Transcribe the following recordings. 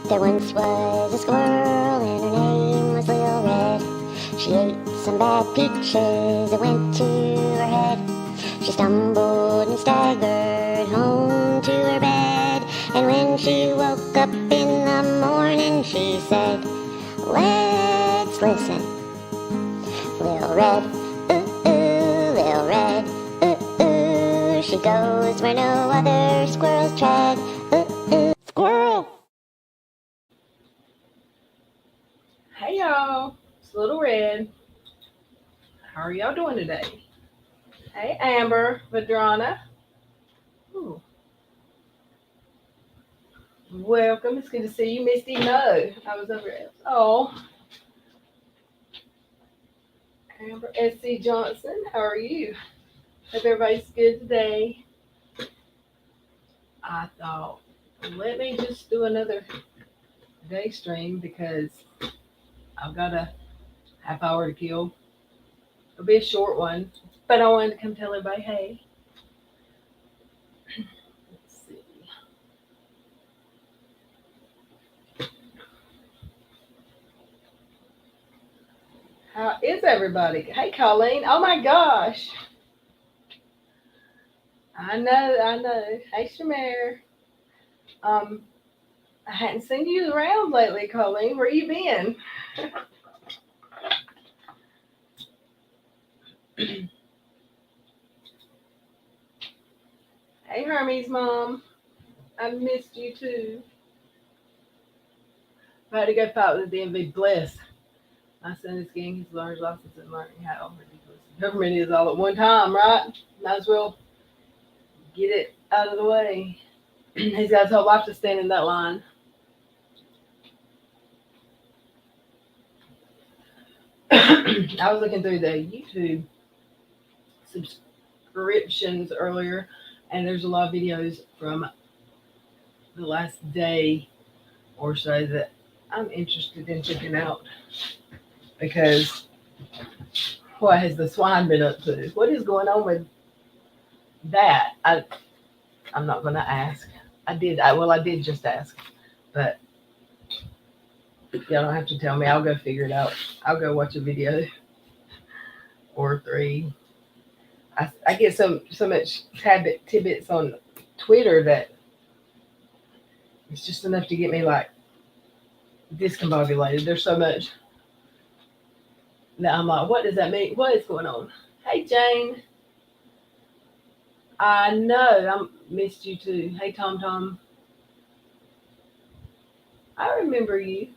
There once was a squirrel and her name was Lil Red. She ate some bad peaches that went to her head. She stumbled and staggered home to her bed. And when she woke up in the morning, she said, "Let's listen. Lil Red, ooh, ooh, Lil Red, ooh, ooh. She goes where no other squirrels tread, ooh, ooh." Squirrel! Hey y'all, it's Little Red. How are y'all doing today? Hey Amber, Vadrana. Ooh. Welcome, it's good to see you. Misty, no, I was over there. Oh, Amber S.C. Johnson, how are you? Hope everybody's good today. I thought, let me just do another day stream because I've got a half hour to kill. It'll be a short one, but I wanted to come tell everybody, hey. Let's see. How is everybody? Hey Colleen, oh my gosh. I know. Hey Shamir. Um, I hadn't seen you around lately, Colleen. Where you been? Hey Hermes mom. I missed you too. I had to go fight with the DMV. Bless. My son is getting his learner's license and learning how ridiculous the government is all at one time, right? Might as well get it out of the way. He's got his whole life to stand in that line. I was looking through the YouTube subscriptions earlier, and there's a lot of videos from the last day or so that I'm interested in checking out because what has the swine been up to? What is going on with that? I'm not going to ask. I did just ask, but y'all don't have to tell me. I'll go figure it out. I'll go watch a video or three. I get so much tidbits on Twitter that it's just enough to get me like discombobulated. There's so much that I'm like, what does that mean? What is going on? Hey Jane. I know I missed you too. Hey Tom Tom. I remember you.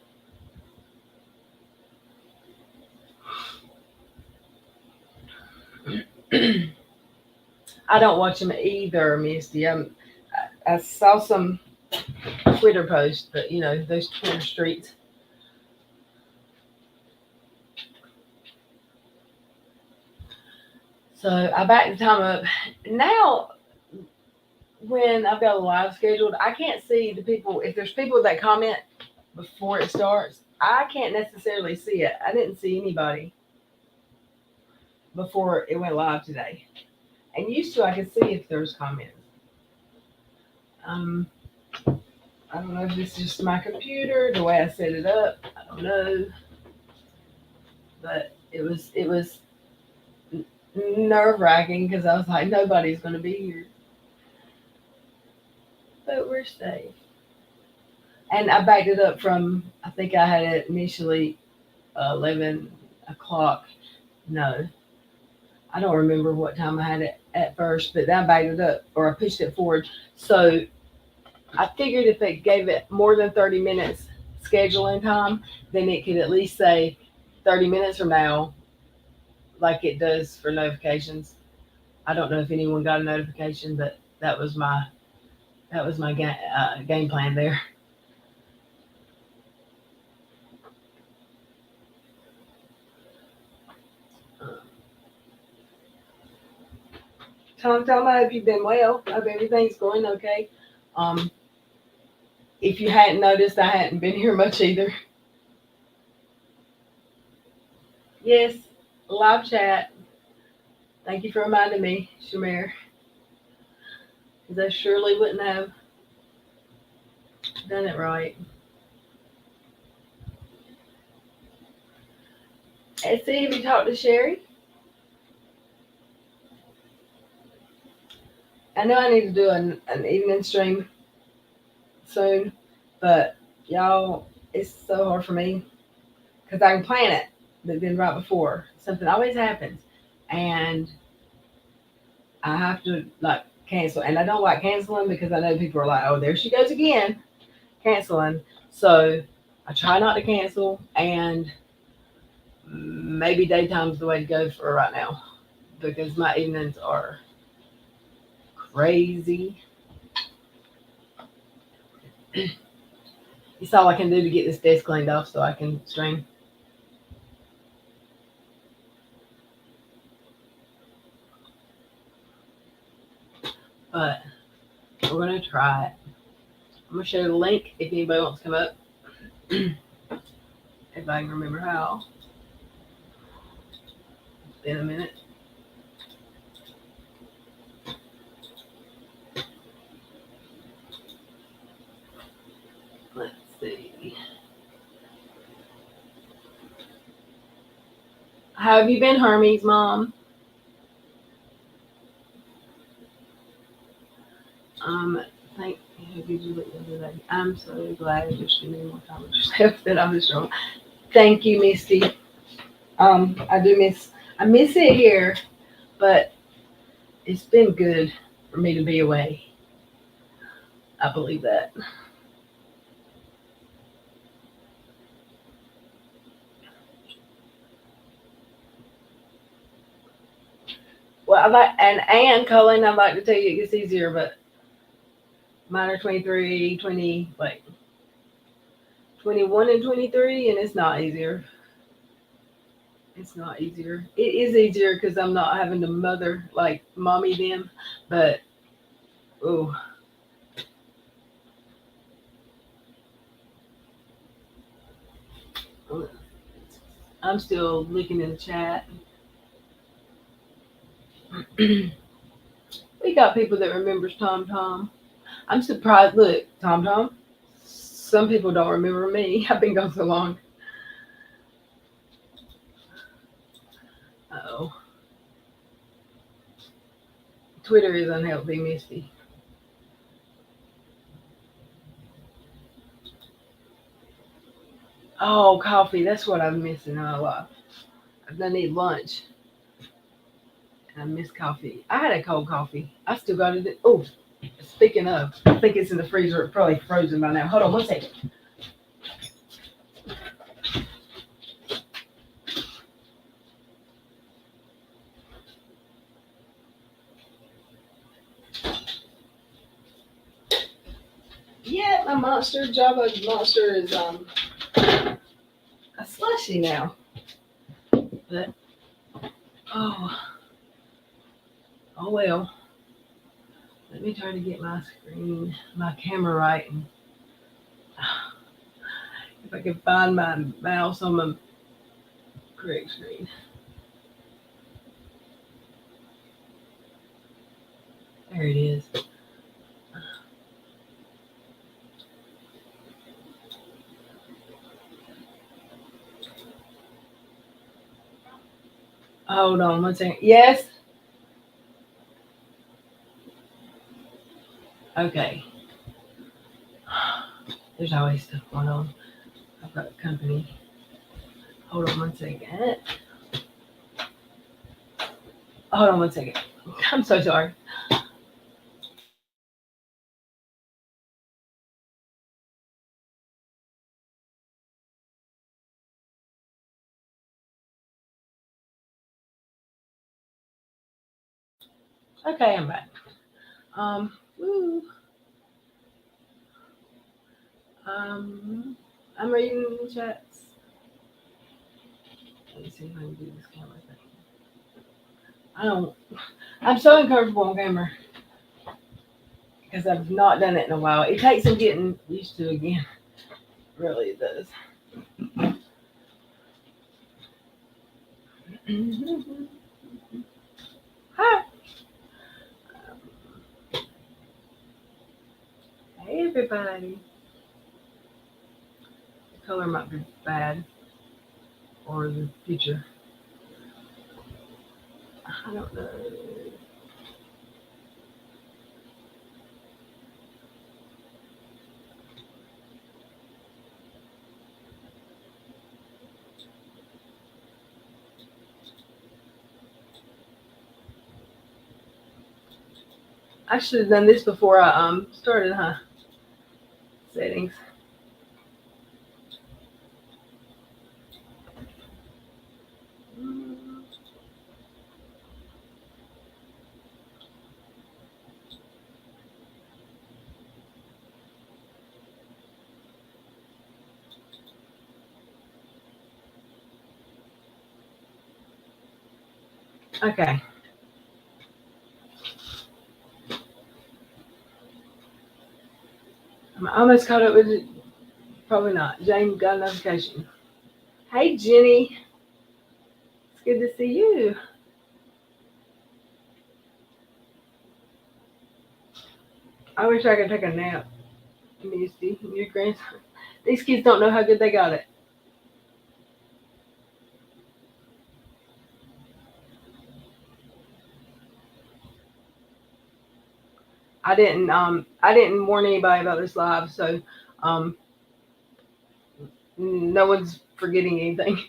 I don't watch them either, Misty. I saw some Twitter posts, but you know, those Twitter streets. So I backed the time up. Now, when I've got a live scheduled, I can't see the people. If there's people that comment before it starts, I can't necessarily see it. I didn't see anybody before it went live today. And used to, I could see if there's comments. I don't know if this is just my computer, the way I set it up. I don't know, but it was nerve wracking because I was like, nobody's going to be here, but we're safe. And I backed it up from, I think I had it initially 11 o'clock. No, I don't remember what time I had it at first, but then I backed it up or I pushed it forward. So I figured if it gave it more than 30 minutes scheduling time, then it could at least say 30 minutes from now, like it does for notifications. I don't know if anyone got a notification, but that was my game plan there. Tom, I hope you've been well. I hope everything's going okay. Um, if you hadn't noticed, I hadn't been here much either. Yes, live chat. Thank you for reminding me, Shamir, because I surely wouldn't have done it right. And see, have you talked to Sherry? I know I need to do an evening stream soon, but y'all, it's so hard for me because I can plan it, but then right before something always happens, and I have to like cancel. And I don't like canceling because I know people are like, "Oh, there she goes again, canceling." So I try not to cancel, and maybe daytime's the way to go for right now because my evenings are crazy. It's all I can do to get this desk cleaned off so I can stream. But we're gonna try it. I'm gonna share the link if anybody wants to come up. If I can remember how. It's been a minute. Let's see. How have you been, Hermes, Mom? Um, thank you. I'm so glad you're spending more time with yourself than I was wrong. Thank you, Misty. I miss it here, but it's been good for me to be away. I believe that. Well, I like and Colin, I'd like to tell you it gets easier, but mine are 23, 20, like 21 and 23, and it's not easier. It's not easier. It is easier because I'm not having to mother like mommy them, but oh, I'm still looking in the chat. We got people that remembers Tom Tom. I'm surprised. Look, Tom Tom. Some people don't remember me. I've been gone so long. Oh, Twitter is unhealthy, Misty. Oh, coffee. That's what I'm missing a lot. I don't eat lunch, and I miss coffee. I had a cold coffee. I still got it. Oh, speaking of, I think it's in the freezer. It's probably frozen by now. Hold on one second. Yeah, my monster, Java monster is a slushy now. But oh, oh well. Let me try to get my screen, my camera right, and if I can find my mouse on my correct screen. There it is. Hold on one second. Yes. Okay. There's always stuff going on. I've got company. Hold on one second. Hold on one second. I'm so sorry. Okay, I'm back. Woo. Um, I'm reading the chats. Let me see if I can do this camera thing. I don't. I'm so uncomfortable on camera because I've not done it in a while. It takes some getting used to again. Really, it does. Hi. Hey, everybody. The color might be bad. or the future. I don't know. I should have done this before I started, huh? Settings. Mm, Okay. I'm almost caught up with it. Probably not. Jane got a notification. Hey, Jenny. It's good to see you. I wish I could take a nap, Misty. Your grandson. These kids don't know how good they got it. I didn't warn anybody about this live, so um no one's forgetting anything.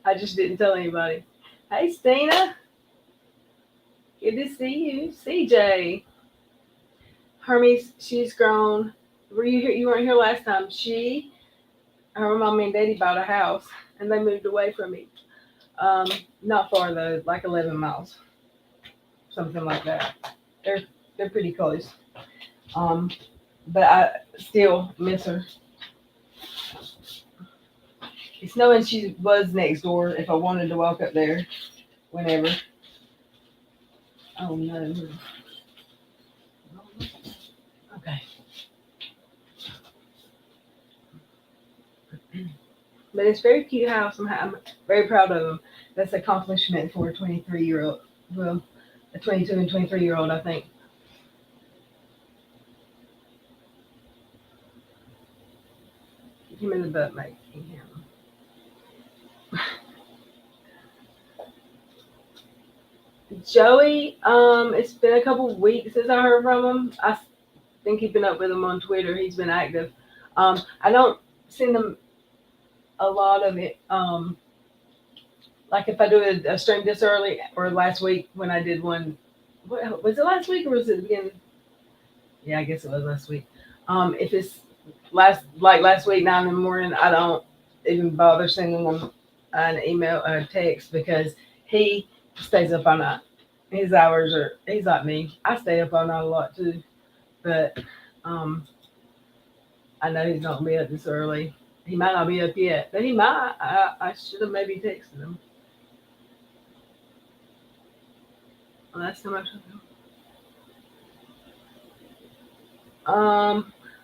I just didn't tell anybody. Hey, Stina. Good to see you. CJ. Hermes, she's grown. Were you here? You weren't here last time. Her mom and daddy bought a house and they moved away from me. Not far though, like 11 miles, something like that. They're they're pretty close. Um, but I still miss her. It's knowing she was next door if I wanted to walk up there whenever. Oh no. Okay. But it's a very cute house. I'm very proud of them. That's an accomplishment for a 23-year-old. Well, a 22 and 23-year-old, I think. Give him in the butt, mate. Joey, it's been a couple weeks since I heard from him. I been keeping up with him on Twitter. He's been active. I don't send him a lot of it. Like if I do a stream this early or last week when I did one. What, was it last week or was it the beginning? Yeah, I guess it was last week. If it's last week 9 in the morning, I don't even bother sending him an email or a text because he stays up all night. His hours are he's like me. I stay up all night a lot too, but um, I know he's not gonna be up this early. He might not be up yet, but he might. I should have maybe texted him. Last time I took him.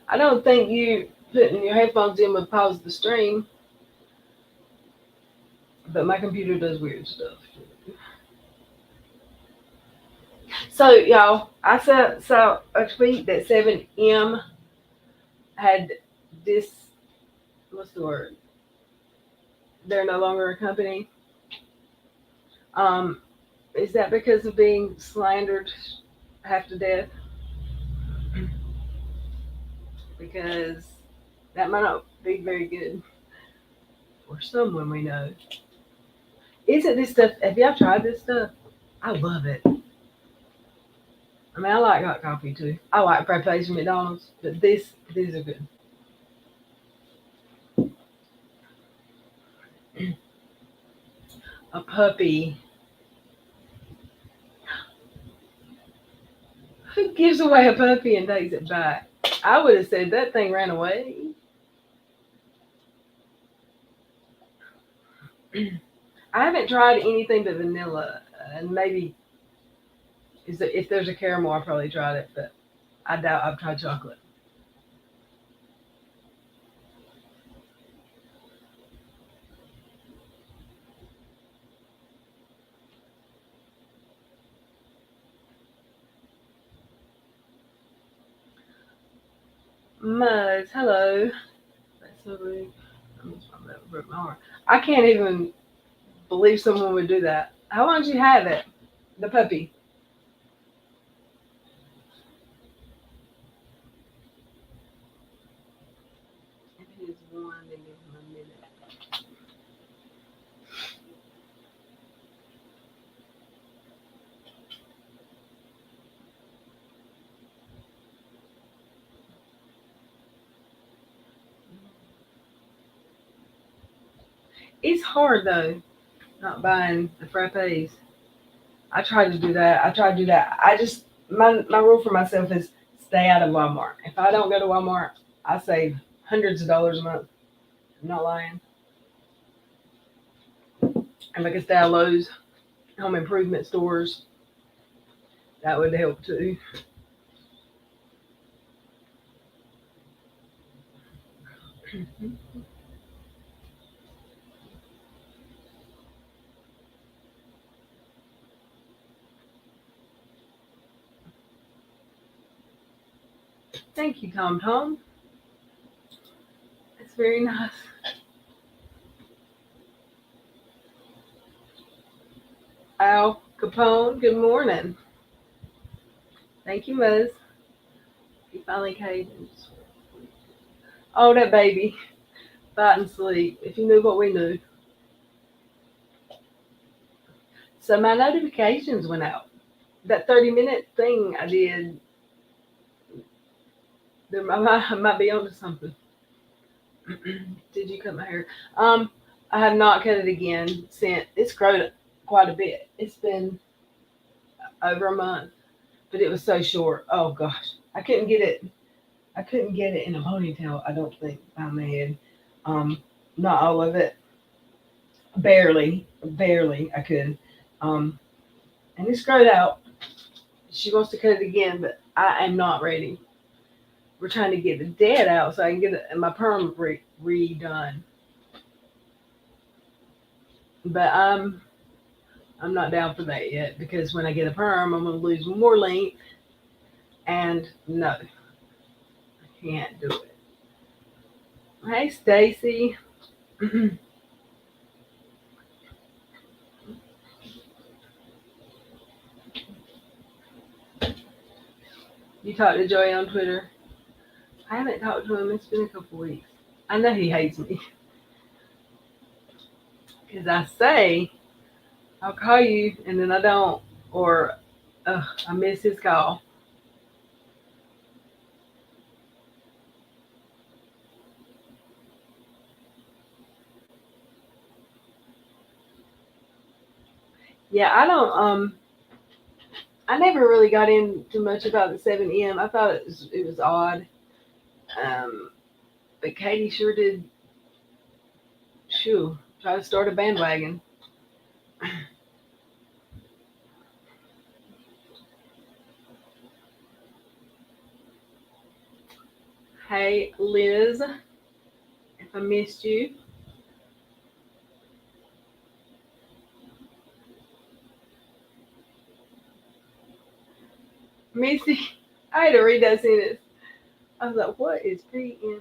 I don't think you putting your headphones in would pause the stream, but my computer does weird stuff. So y'all, I saw a tweet that 7M had this. What's the word? They're no longer a company. Um, is that because of being slandered half to death? Because that might not be very good for someone we know. Isn't this stuff? Have y'all tried this stuff? I love it. I mean, I like hot coffee too. I like frappes from McDonald's, but these are good. A puppy. Who gives away a puppy and takes it back? I would have said that thing ran away. I haven't tried anything but vanilla, and maybe if there's a caramel, I probably tried it, but I doubt I've tried chocolate. Mugs, hello. That's so rude. I can't even. believe someone would do that. How long did you have it? The puppy. If it is one, then give him a minute. It's hard though, not buying the frappes. I try to do that. I just my rule for myself is stay out of Walmart. If I don't go to Walmart, I save hundreds of dollars a month. I'm not lying. And like I stay at Lowe's, home improvement stores, that would help too. Thank you, Tom Tom. It's very nice. Al Capone, good morning. Thank you, Muz. He finally caved. Oh, that baby. Fighting sleep. If you knew what we knew. So my notifications went out. That 30-minute thing I did, I might be onto something. Did you cut my hair? I have not cut it again since it's grown quite a bit. It's been over a month, but it was so short. Oh gosh, I couldn't get it. I couldn't get it in a ponytail. I don't think by my head. Not all of it. Barely. I could. And it's growed out. She wants to cut it again, but I am not ready. We're trying to get the dead out so I can get my perm redone. But I'm not down for that yet because when I get a perm, I'm gonna lose more length, and no, I can't do it. Hey, Stacy. You talked to Joey on Twitter? I haven't talked to him. It's been a couple weeks. I know he hates me because I say I'll call you and then I don't, or I miss his call. Yeah, I don't. I never really got into much about the 7M. I thought it was odd. Um, but Katie sure did. Shoo, try to start a bandwagon. Hey, Liz, if I missed you. Missy, I had to read that sentence. I was like, what is PMS?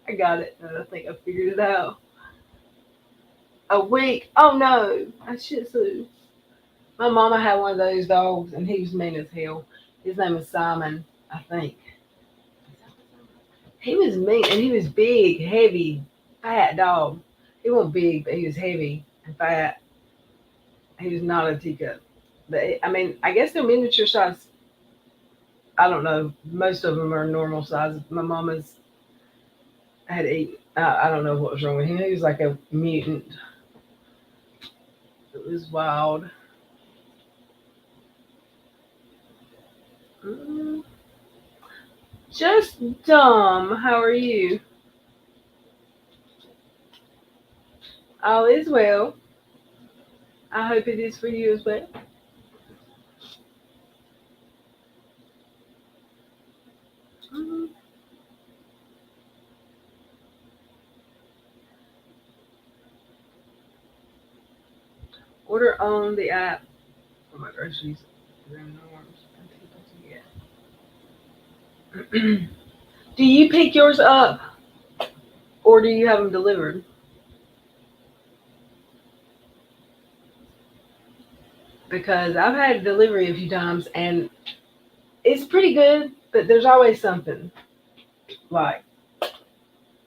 I got it. I think I figured it out. A week. Oh no, I should sue. My mama had one of those dogs, and he was mean as hell. His name was Simon, I think. He was mean, and he was big, heavy, fat dog. He wasn't big, but he was heavy and fat. He was not a teacup. But I mean, I guess they're miniature size. I don't know. Most of them are normal size. My mama's had eight. I don't know what was wrong with him. He was like a mutant. It was wild. Mm, just dumb. How are you? All is well. I hope it is for you as well. Mm, order on the app for my groceries. They're in norms. Do you pick yours up or do you have them delivered? because I've had delivery a few times and it's pretty good, but there's always something. Like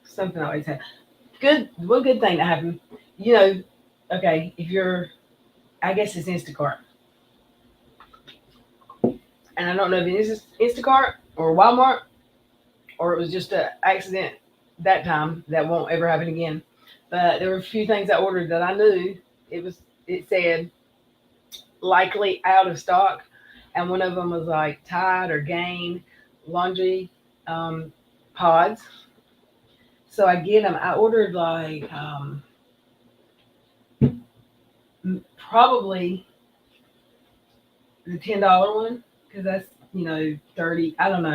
something always happens. Good, one good thing that happened. You know, okay, if you're, I guess it's Instacart, and I don't know if it is Instacart or Walmart or it was just an accident that time that won't ever happen again. But there were a few things I ordered that I knew it was. It said likely out of stock, and one of them was like Tide or Gain laundry um, pods. So I get them. I ordered like probably the $10 one because that's 30. I don't know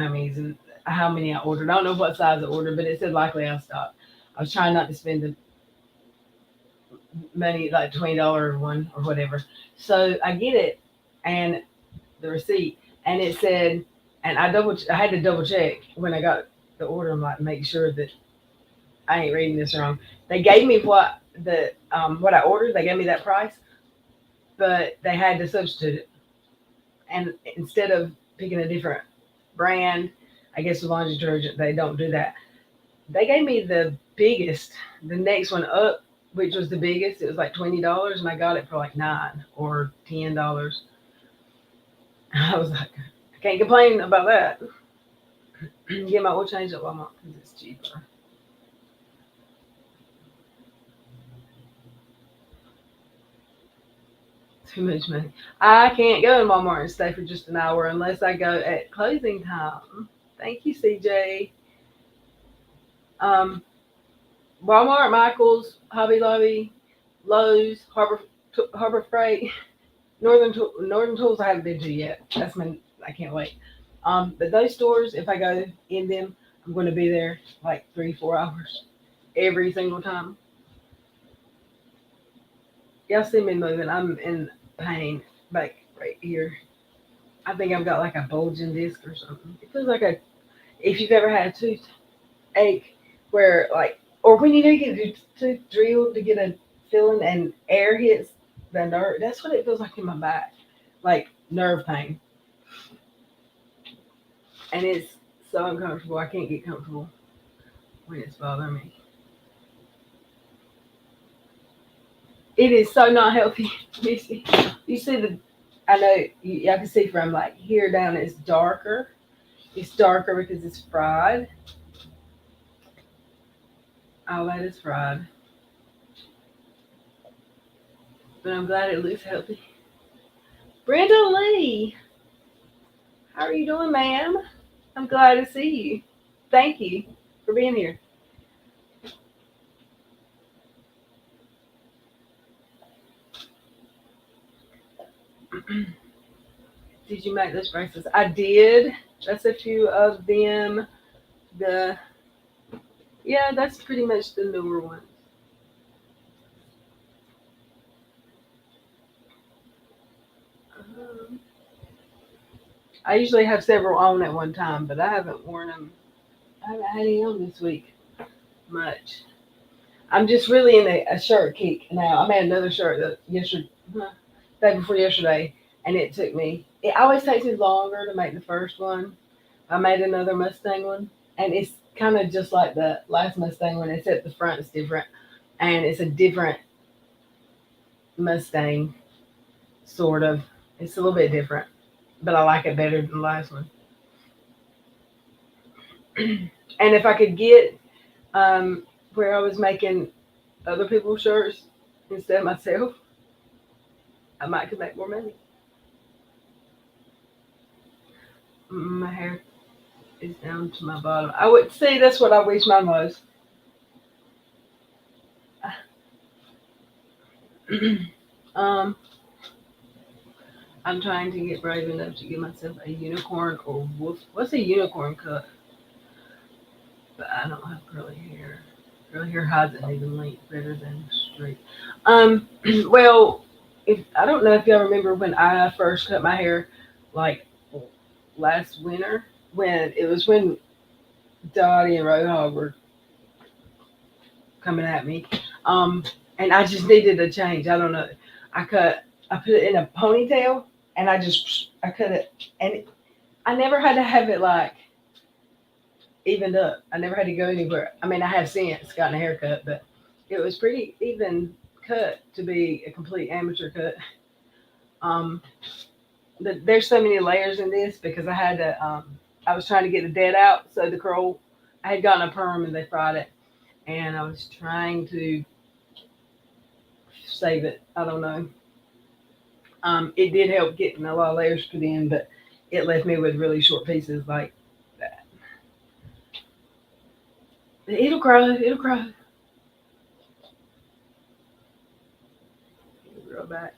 how many I ordered. I don't know what size I ordered, but it said likely out of stock. I was trying not to spend the money like $20 one or whatever. So I get it and the receipt, and it said, and I had to double check when I got the order. I'm like, make sure that I ain't reading this wrong. They gave me what I ordered. They gave me that price, but they had to substitute it. And instead of picking a different brand, I guess with laundry detergent they don't do that. They gave me the next one up, which was the biggest. It was like $20, and I got it for like $9 or $10. I was like, I can't complain about that. Get my oil change at Walmart because it's cheaper. Too much money. I can't go in Walmart and stay for just an hour unless I go at closing time. Thank you, CJ. Um, Walmart, Michaels, Hobby Lobby, Lowe's, Harbor Freight, Northern Tools. I haven't been to yet. I can't wait. But those stores, if I go in them, I'm going to be there like 3-4 hours every single time. Y'all see me moving. I'm in pain back right here. I think I've got like a bulging disc or something. It feels like if you've ever had a toothache where like, or when you need to get your tooth drilled to get a filling and air hits the nerve. That's what it feels like in my back, like nerve pain, and it's so uncomfortable. I can't get comfortable when it's bothering me. It is so not healthy. You see the, I know I can see from like here down. It's darker. It's darker because it's fried. All that is fried. But I'm glad it looks healthy. Brenda Lee, how are you doing, ma'am? I'm glad to see you. Thank you for being here. Did you make those bracelets? I did. That's a few of them. The Yeah, that's pretty much the newer ones. Um, I usually have several on at one time, but I haven't worn them. I haven't had any on this week much. I'm just really in a shirt kick now. I made another shirt day before yesterday, and it took me. It always takes me longer to make the first one. I made another Mustang one, and it's kind of just like the last Mustang one, except the front is different, and it's a different Mustang, sort of. It's a little bit different, but I like it better than the last one. And if I could get where I was making other people's shirts instead of myself, I might could make more money. My hair is down to my bottom. I would see that's what I wish mine was. um, I'm trying to get brave enough to give myself a unicorn or wolf. What's a unicorn cut? But I don't have curly hair. Curly hair hides an even length better than straight. Um, well, if I don't know if y'all remember when I first cut my hair, like last winter, when Dottie and Roadhog were coming at me, and I just needed a change. I don't know. I cut I put it in a ponytail and I cut it, and I never had to have it like evened up. I never had to go anywhere. I mean, I have since gotten a haircut, but it was pretty even cut to be a complete amateur cut. Um, there's so many layers in this because I had to. I was trying to get the dead out, so the curl. I had gotten a perm and they fried it, and I was trying to save it. I don't know. It did help getting a lot of layers put in, but it left me with really short pieces like that. It'll grow. It'll grow. It'll grow back.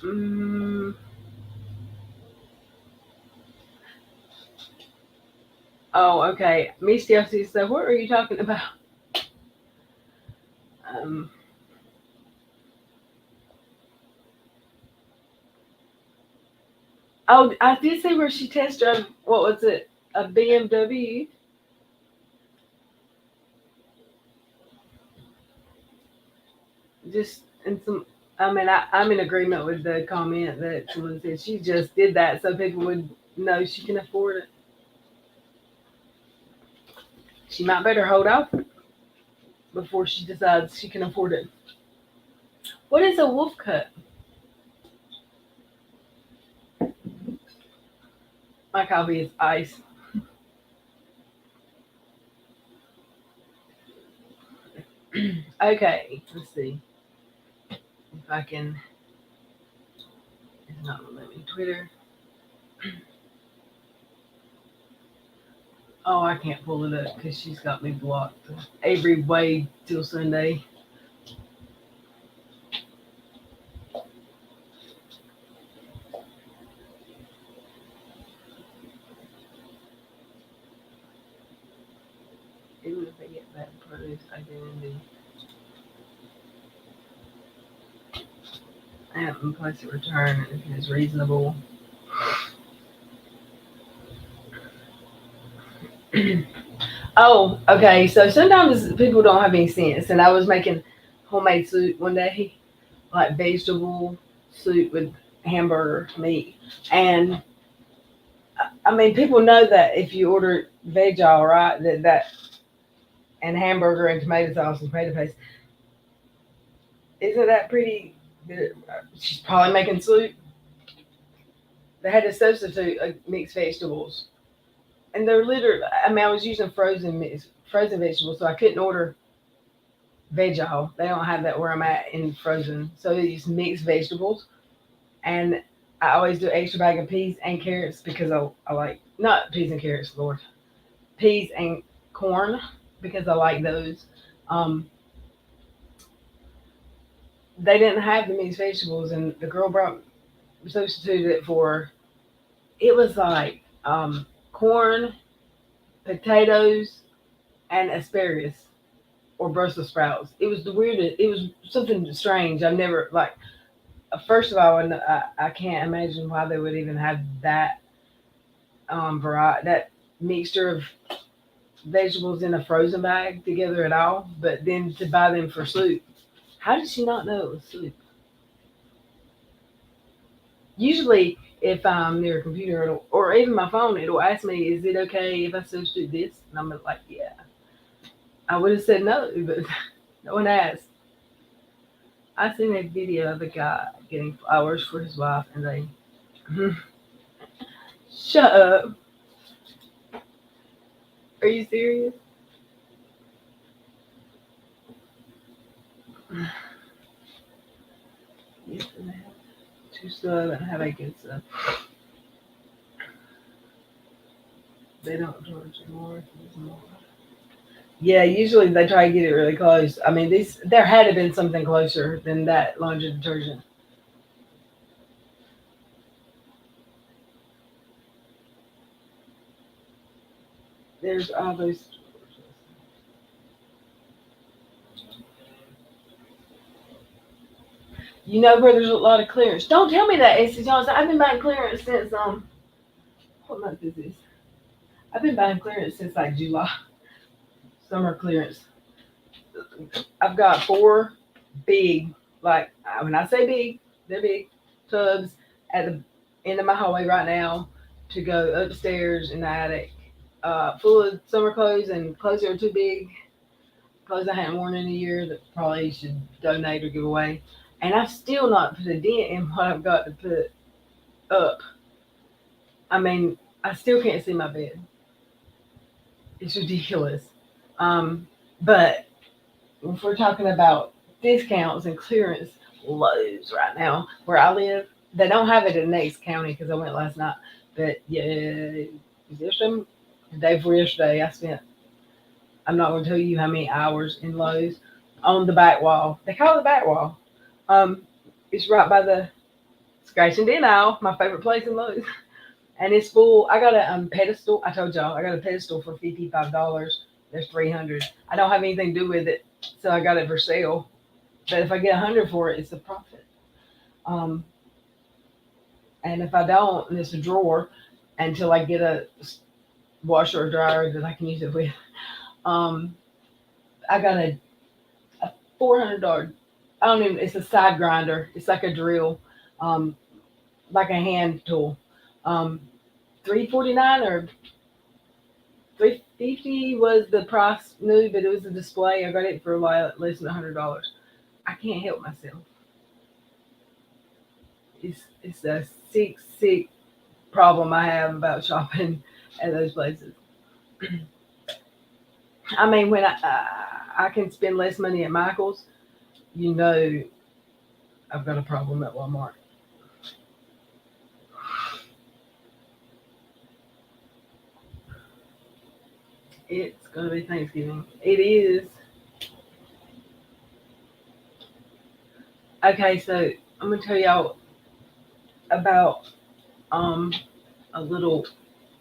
Mm. Oh, okay. Misty LC, so what are you talking about? Um, oh, I did see where she test drove, what was it? A BMW? Just, and some, I mean, I'm in agreement with the comment that someone said she just did that so people would know she can afford it. She might better hold off before she decides she can afford it. What is a wolf cut? My coffee is ice. Okay, let's see if I can. It's not letting me Twitter. Oh, I can't pull it up because she's got me blocked. Avery Wade till Sunday. Even if I get bad produce identity. I have to place a return if it is reasonable. Oh, okay. So sometimes people don't have any sense, and I was making homemade soup one day, like vegetable soup with hamburger meat, and I mean people know that if you order veg all right, that and hamburger and tomato sauce and tomato paste, isn't that pretty? She's probably making soup. They had to substitute mixed vegetables, and they're literally. I mean, I was using frozen vegetables, so I couldn't order veg all. They don't have that where I'm at in frozen, so they use mixed vegetables, and I always do extra bag of peas and carrots because I like not peas and carrots, Lord, peas and corn because I like those. Um, they didn't have the mixed vegetables, and the girl brought substituted it for. It was like corn, potatoes, and asparagus or Brussels sprouts. It was the weirdest. It was something strange. I've never like. First of all, I can't imagine why they would even have that variety, that mixture of vegetables in a frozen bag together at all. But then to buy them for soup, how did she not know it was soup? Usually, if I'm near a computer or even my phone, it'll ask me, "Is it okay if I substitute this?" And I'm like, "Yeah." I would have said no, but no one asked. I seen a video of a guy getting flowers for his wife, and they shut up. Are you serious? Yes, and they have too slow and have a good stuff. They don't charge more. Yeah, usually they try to get it really close. I mean, these there had to been something closer than that laundry detergent. There's all those. You know where there's a lot of clearance. Don't tell me that, AC Johnson. I've been buying clearance since what month is this? I've been buying clearance since like July. Summer clearance. I've got four. big, like when I say big, they're big tubs at the end of my hallway right now to go upstairs in the attic, full of summer clothes and clothes that are too big, clothes I hadn't worn in a year that probably should donate or give away. And I've still not put a dent in what I've got to put up. I mean, I still can't see my bed. It's ridiculous. But if we're talking about discounts and clearance, Lowe's right now where I live, they don't have it in the next county because I went last night. But yeah, yesterday, the day before yesterday, I spent. I'm not going to tell you how many hours in Lowe's on the back wall. They call it the back wall. Um, it's right by the scratch and dent aisle, my favorite place in Lowe's, and it's full. I got a pedestal. I told y'all I got a pedestal for $55. There's 300. I don't have anything to do with it, so I got it for sale. But if I get 100 for it, it's a profit. Um, and if I don't, and it's a drawer until I get a washer or dryer that I can use it with. Um, I got a $400. I don't even. It's a side grinder. It's like a drill, um, like a hand tool. 349 or 350 was the price new, but it was a display. I got it for like less than $100. I can't help myself. It's a sick problem I have about shopping at those places. I mean, when I can spend less money at Michael's, you know, I've got a problem at Walmart. It's gonna be Thanksgiving. It is. Okay, so I'm gonna tell y'all about um a little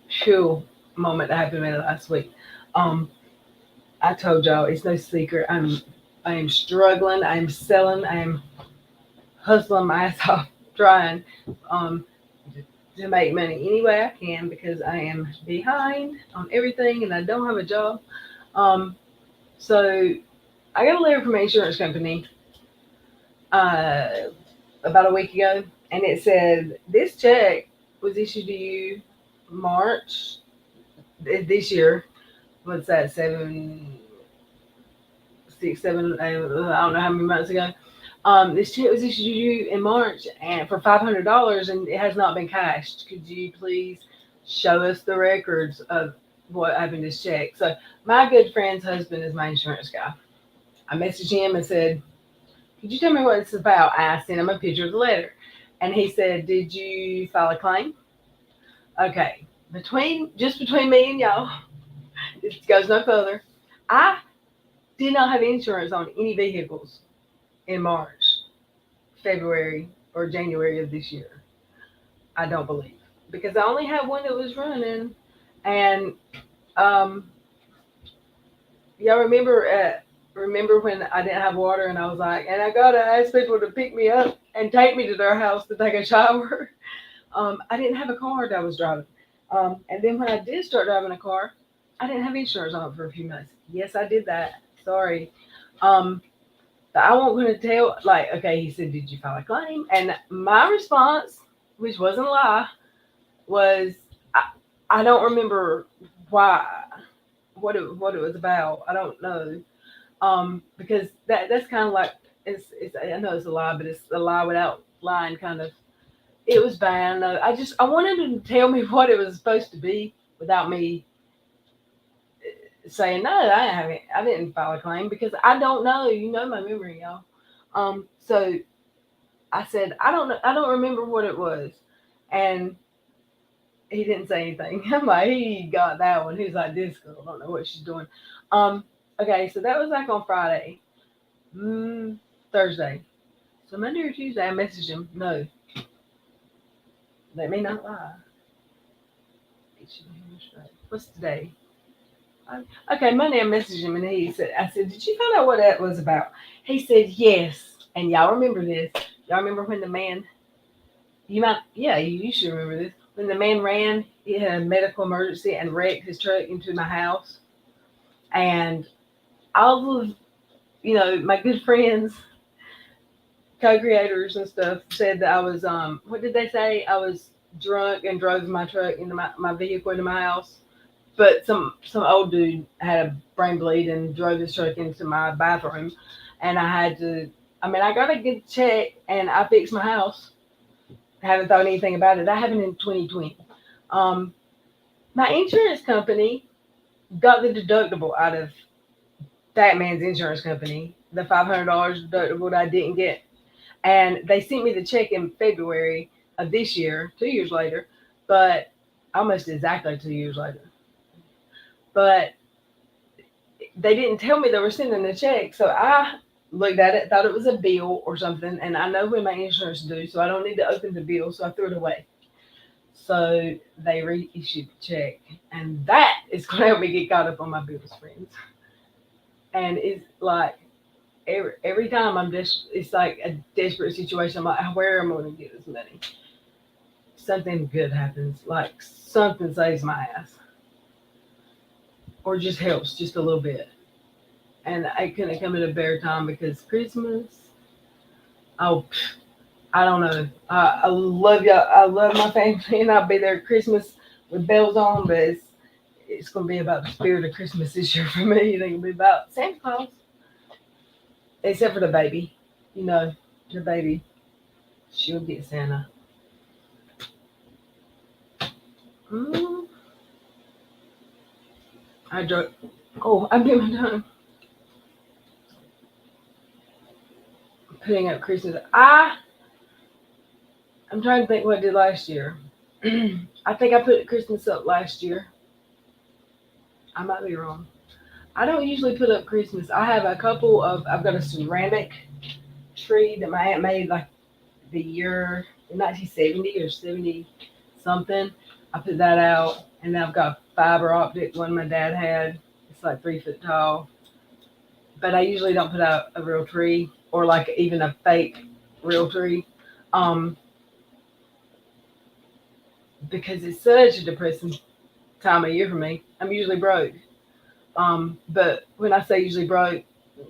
chill moment that happened to me last week. Um, I told y'all it's no secret. I am struggling. I am selling. I am hustling my ass off, trying um to make money any way I can because I am behind on everything and I don't have a job. Um, so I got a letter from my insurance company uh, about a week ago, and it said this check was issued to you March this year. What's that? 7, 6, 7. I don't know how many months ago. This check was issued to you in March and for $500, and it has not been cashed. Could you please show us the records of what happened to this check? So my good friend's husband is my insurance guy. I messaged him and said, "Could you tell me what it's about?" I sent him a picture of the letter, and he said, "Did you file a claim?" Okay, between me and y'all, it goes no further. I did not have insurance on any vehicles in March, February, or January of this year. I don't believe because I only had one that was running, and um, y'all remember when I didn't have water and I was like, and I gotta ask people to pick me up and take me to their house to take a shower. I didn't have a car that I was driving. And then when I did start driving a car, I didn't have insurance on it for a few months. Yes, I did that. Sorry. Um, but I won't gonna tell like, okay, he said, "Did you file a claim?" And my response, which wasn't a lie, was I don't remember why what it was about. I don't know. Because that's kind of like it's I know it's a lie, but it's a lie without lying kind of. It was bad. No, I wanted him to tell me what it was supposed to be without me saying no. I didn't file a claim because I don't know. You know my memory, y'all. So I said I don't know. I don't remember what it was, and he didn't say anything. I'm like he got that one. He was like this girl don't know what she's doing. Um, okay, so that was like on Friday, Thursday. So Monday or Tuesday, I messaged him. No, let me not lie. What's today? Okay, Monday I messaged him and I said, "Did you find out what that was about?" He said, "Yes." And y'all remember this? Y'all remember when the man? Yeah, you should remember this. When the man ran, he had a medical emergency and wrecked his truck into my house, and all of my good friends. co-creators and stuff said that I was what did they say? I was drunk and drove my truck into my vehicle into my house. But some old dude had a brain bleed and drove his truck into my bathroom, and I had to. I mean, I got a good check, and I fixed my house. Haven't thought anything about it. That happened in 2020. Um, my insurance company got the deductible out of that man's insurance company, the $500 deductible that I didn't get, and they sent me the check in February of this year, 2 years later, but almost exactly 2 years later. But they didn't tell me they were sending the check, so I looked at it, thought it was a bill or something, and I know when my insurance due, so I don't need to open the bill, so I threw it away. So they reissued the check, and that is going to help me get caught up on my bills, friends. And it's like every time I'm just, it's like a desperate situation. I'm like, where am I going to get this money? Something good happens, like something saves my ass, or just helps just a little bit. And I couldn't come at a better time because Christmas. Oh, I don't know. I love y'all. I love my family, and I'll be there at Christmas with bells on. But it's gonna be about the spirit of Christmas this year for me. It ain't gonna be about Santa Claus, except for the baby. You know, the baby, she'll get Santa. Mm, I drove. Oh, I'm doing my time putting up Christmas. I'm trying to think what I did last year. I think I put Christmas up last year. I might be wrong. I don't usually put up Christmas. I have a couple of. I've got a ceramic tree that my aunt made like the year 1970 or 70 something. I put that out, and then I've got a fiber optic one my dad had. It's like 3 foot tall. But I usually don't put out a real tree or like even a fake real tree. Um, because it's such a depressing time of year for me. I'm usually broke. But when I say usually broke,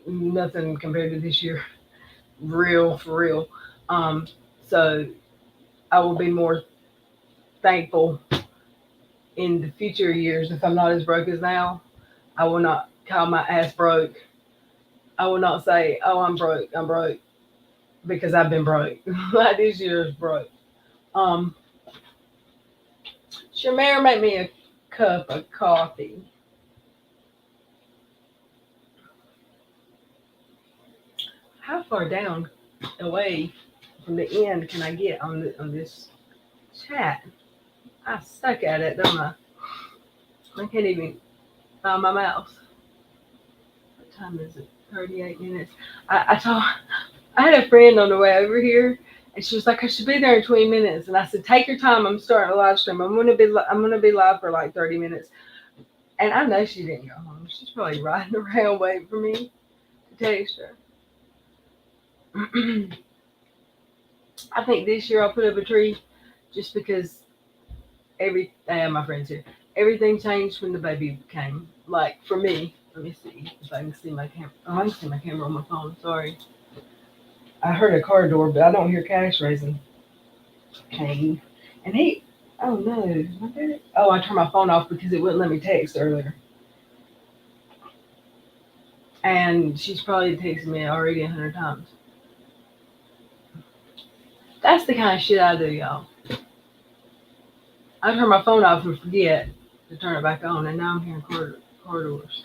nothing compared to this year. Real for real. Um, so I will be more thankful in the future years if I'm not as broke as now. I will not call my ass broke. I will not say, "Oh, I'm broke," because I've been broke. Like this year is broke. Um, Shamar make me a cup of coffee. How far down away from the end can I get on this chat? I suck at it, don't I? I can't even find my mouse. What time is it? 38 minutes. I told I had a friend on the way over here, and she was like, "I should be there in 20 minutes." And I said, "Take your time. I'm starting a live stream. I'm gonna be live for like 30 minutes." And I know she didn't go home. She's probably riding around waiting for me to text her. I think this year I'll put up a tree just because I have my friends here. Everything changed when the baby came. Like for me, let me see if I can see my camera. Oh, I can see my camera on my phone. Sorry. I heard a car door, but I don't hear Cash raising cane. And oh no, what did it? Oh, I turned my phone off because it wouldn't let me text earlier. And she's probably texted me already 100 times. That's the kind of shit I do, y'all. I turn my phone off and forget to turn it back on, and now I'm hearing car doors.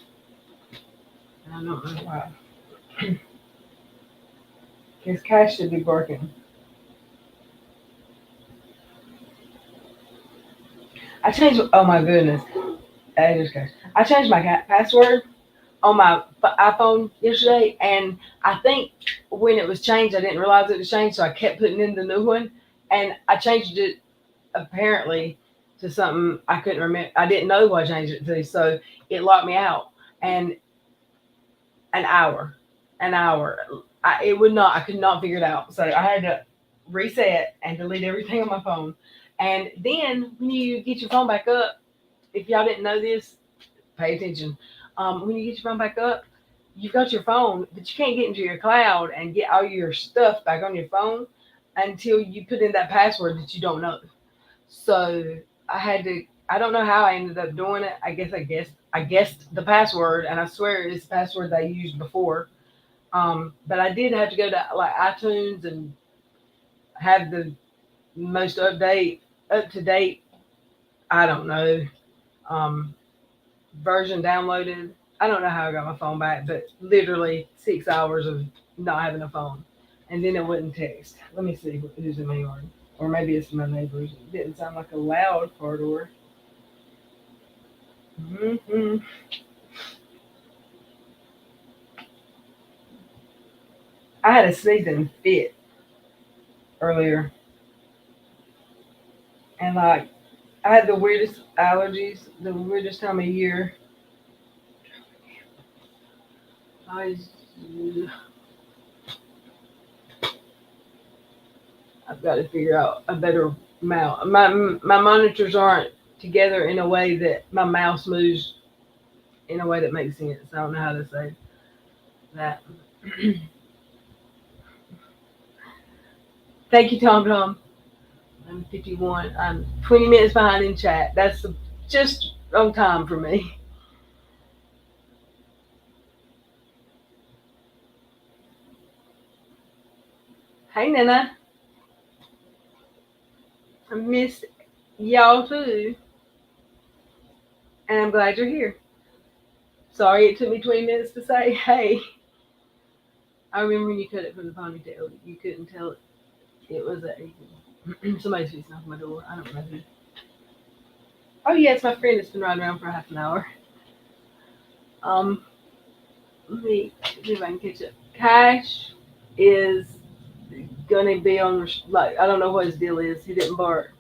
And I don't know why. Because Cash should be barking. Oh my goodness. I changed my password on my iPhone yesterday, and I think when it was changed, I didn't realize it was changed, so I kept putting in the new one, and I changed it apparently to something I couldn't remember. I didn't know what I changed it to, so it locked me out. And an hour, I could not figure it out, so I had to reset and delete everything on my phone. And then when you get your phone back up, if y'all didn't know this, pay attention. When you get your phone back up, you've got your phone, but you can't get into your cloud and get all your stuff back on your phone until you put in that password that you don't know. So I had to. I don't know how I ended up doing it. I guessed the password, and I swear it's the password that I used before. But I did have to go to like iTunes and have the most up to date. I don't know. Um, Version downloaded. I don't know how I got my phone back, but literally 6 hours of not having a phone, and then it wouldn't text. Let me see who's in my yard, or maybe it's my neighbors. It didn't sound like a loud car door. Hmm. I had a sneezing fit earlier, and like I had the weirdest allergies, the weirdest time of year. I, I've got to figure out a better mouth. My monitors aren't together in a way that my mouse moves in a way that makes sense. I don't know how to say that. Thank you, Tom Tom. I'm 51. I'm 20 minutes behind in chat. That's just on time for me. Hey, Nana. I missed y'all too, and I'm glad you're here. Sorry it took me 20 minutes to say hey. I remember when you cut it from the ponytail, you couldn't tell it was a somebody's just knocking my door. I don't know who. Oh yeah, it's my friend that's been riding around for half an hour. Um, let me see if I can catch up. Cash is gonna be on like I don't know what his deal is. He didn't bark.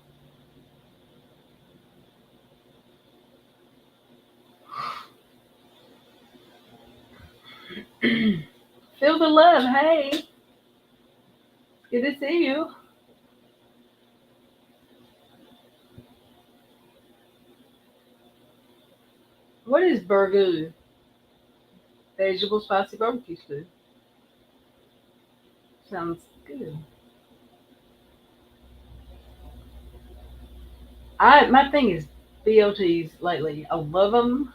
Feel the love. Hey, good to see you. What is burgoo? Vegetable spicy barbecue stew. Sounds good. I my thing is BLTs lately. I love them.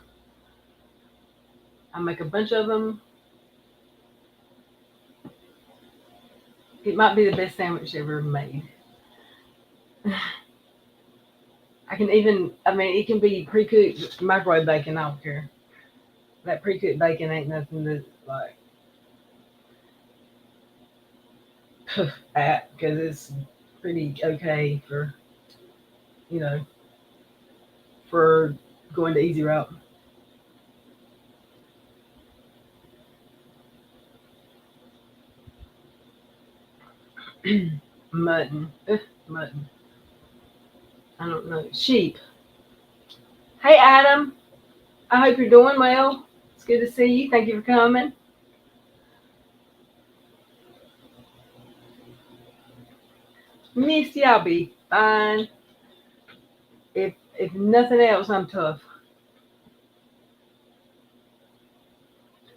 I make a bunch of them. It might be the best sandwich ever made. I can even. I mean, it can be pre-cooked microwave bacon. I don't care. That pre-cooked bacon ain't nothing to like at because it's pretty okay for you know for going the easy route. Mutton. Mutton. I don't know. Sheep. Hey, Adam. I hope you're doing well. It's good to see you. Thank you for coming. Misty, I'll be fine. If nothing else, I'm tough.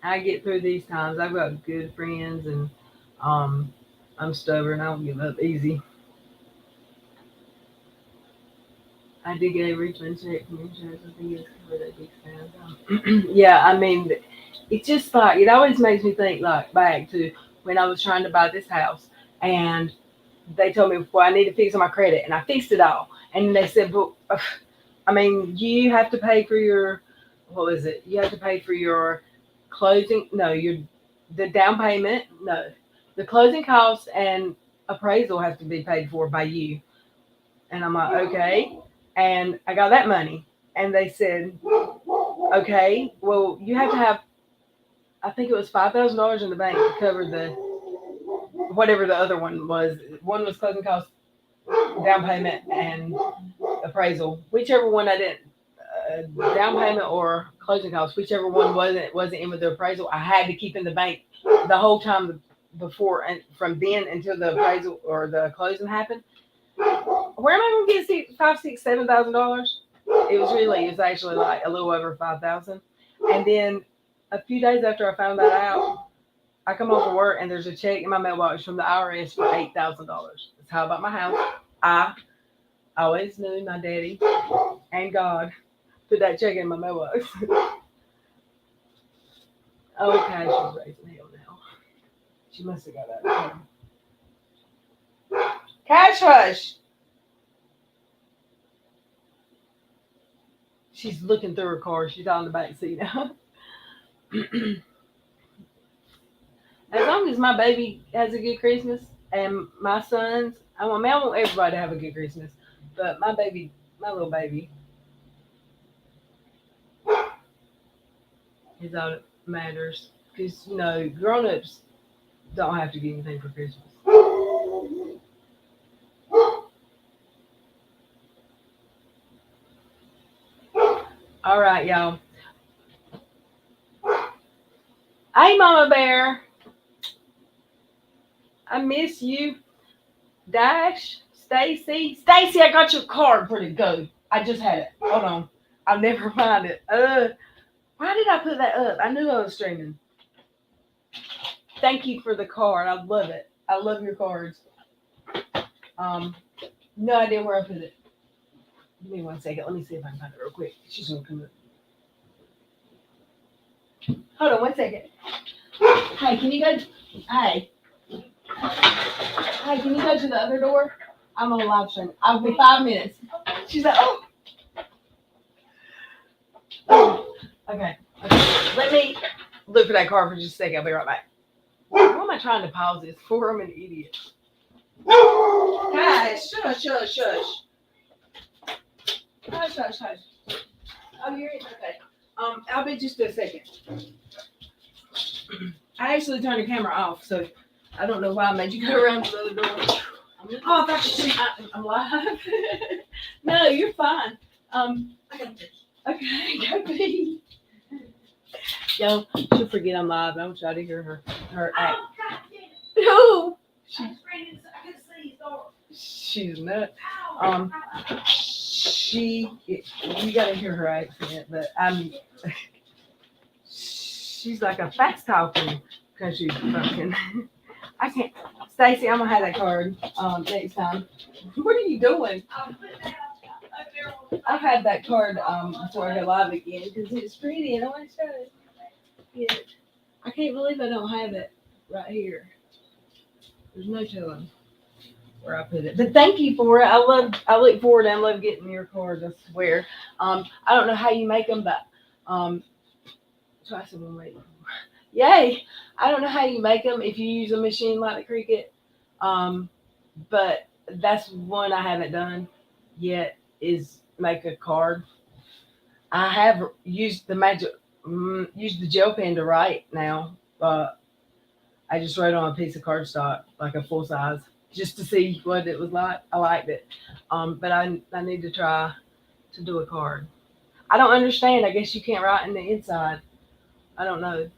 I get through these times. I've got good friends, and um, I'm stubborn. I don't give up easy. I did get a refund check from insurance. I think it's covered at big fan. Yeah, I mean, it's just like it always makes me think like back to when I was trying to buy this house, and they told me, well, I need to fix my credit, and I fixed it all. And they said, but I mean, you have to pay for your, what was it? You have to pay for your closing, no, your the down payment, no, the closing costs and appraisal have to be paid for by you. And I'm like, okay. And I got that money, and they said, okay, well, you have to have, I think it was $5,000 in the bank to cover the whatever the other one was. One was closing costs, down payment, and appraisal, whichever one I didn't down payment or closing costs, whichever one wasn't in with the appraisal, I had to keep in the bank the whole time before and from then until the appraisal or the closing happened. Where am I going to get $5, $6, $7,000? It was actually like a little over 5,000, and then a few days after I found that out, I come home from work and there's a check in my mailbox from the IRS for $8,000. That's how I bought my house. I always knew my daddy and God put that check in my mailbox. Okay, she's raising hell now. She must have got that. Cash hush. She's looking through her car. She's on the back seat now. As long as my baby has a good Christmas and my sons, I want everybody to have a good Christmas, but my little baby, is all that matters. Because, grown-ups don't have to get anything for Christmas. All right, y'all. Hey, Mama Bear. I miss you. Dash, Stacy, I got your card. Where'd it go? I just had it. Hold on. I'll never find it. Why did I put that up? I knew I was streaming. Thank you for the card. I love it. I love your cards. No idea where I put it. Give me 1 second. Let me see if I can find it real quick. She's gonna come up. Hold on 1 second. Hey, can you go? Hey, can you go to the other door? I'm on live stream. I'll be 5 minutes. She's like, oh. Okay. Let me look for that card for just a second. I'll be right back. What am I trying to pause this for? I'm an idiot. Guys, shush. Hush. Oh, you're in? Okay. I'll be just a second. I actually turned the camera off, so I don't know why I made you go around to the other door. Oh, I thought I'm live. No, you're fine. Okay, go pee. Yo, she'll forget I'm live. I want y'all to hear her act. No, she's nuts. You gotta hear her accent, but she's like a fast talking country bumpkin. I can't. Stacy, I'm gonna have that card next time. What are you doing? I've had that card before I go live again because it's pretty and I want to show it. Yeah. I can't believe I don't have it right here. There's no telling where I put it. But thank you for it. I look forward and I love getting your cards, I swear. I don't know how you make them, but try some way. Yay! I don't know how you make them if you use a machine like the Cricut. But that's one I haven't done yet is make a card. I have used the gel pen to write now, but I just wrote on a piece of cardstock, like a full size, just to see what it was like. I liked it. But I need to try to do a card. I don't understand. I guess you can't write in the inside. I don't know.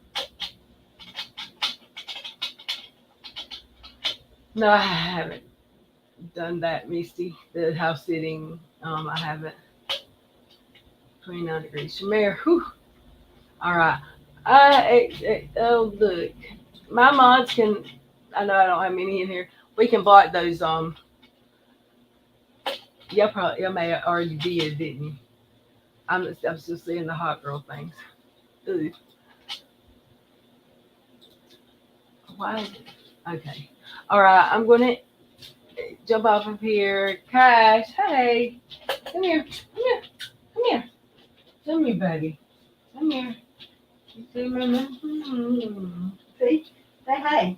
No, I haven't done that, Misty. The house sitting, I haven't. 29 degrees. Shamir, whew. All right. Oh, look. My mods can, I know I don't have many in here. We can block those, y'all may have already did, didn't you? I'm still seeing the hot girl things. Ooh. Why is it? Okay. All right. I'm going to jump off of here. Cash, hey. Come here. Come here, baby. Come here. See, Mama? See? Say hi.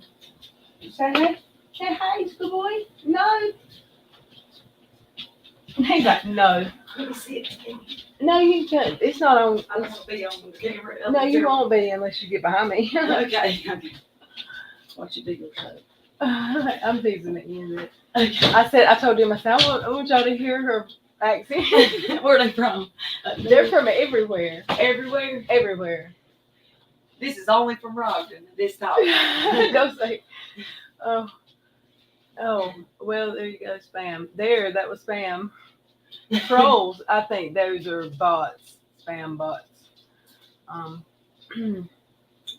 Say hi. Say hi, good boy. No. He's like, no. Let me see it. No, you can't. It's not on. I'm gonna be on the camera. No, you won't be unless you get behind me. Okay. What you do your show? I'm fixing to end it. Okay. I told him, I said, I want y'all to hear her accent. Where are they from? They're from everywhere. Everywhere. This is only from Rockton. This time. Don't say. Oh, well, there you go, spam. That was spam. Trolls, I think those are bots, spam bots.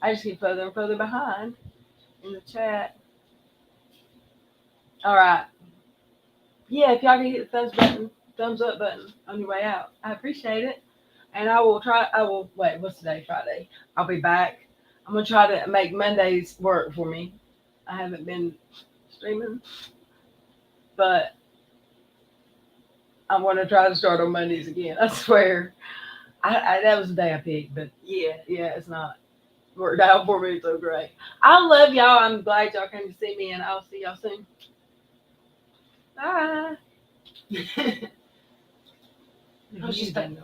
I just get further and further behind in the chat. All right. Yeah, if y'all can hit the thumbs up button on your way out, I appreciate it. And I will wait, what's today? Friday. I'll be back. I'm gonna try to make Mondays work for me. I haven't been streaming, but I'm gonna try to start on Mondays again. I swear. I that was the day I picked, but yeah, it's not worked out for me so great. I love y'all. I'm glad y'all came to see me, and I'll see y'all soon. Bye. Oh, she's done.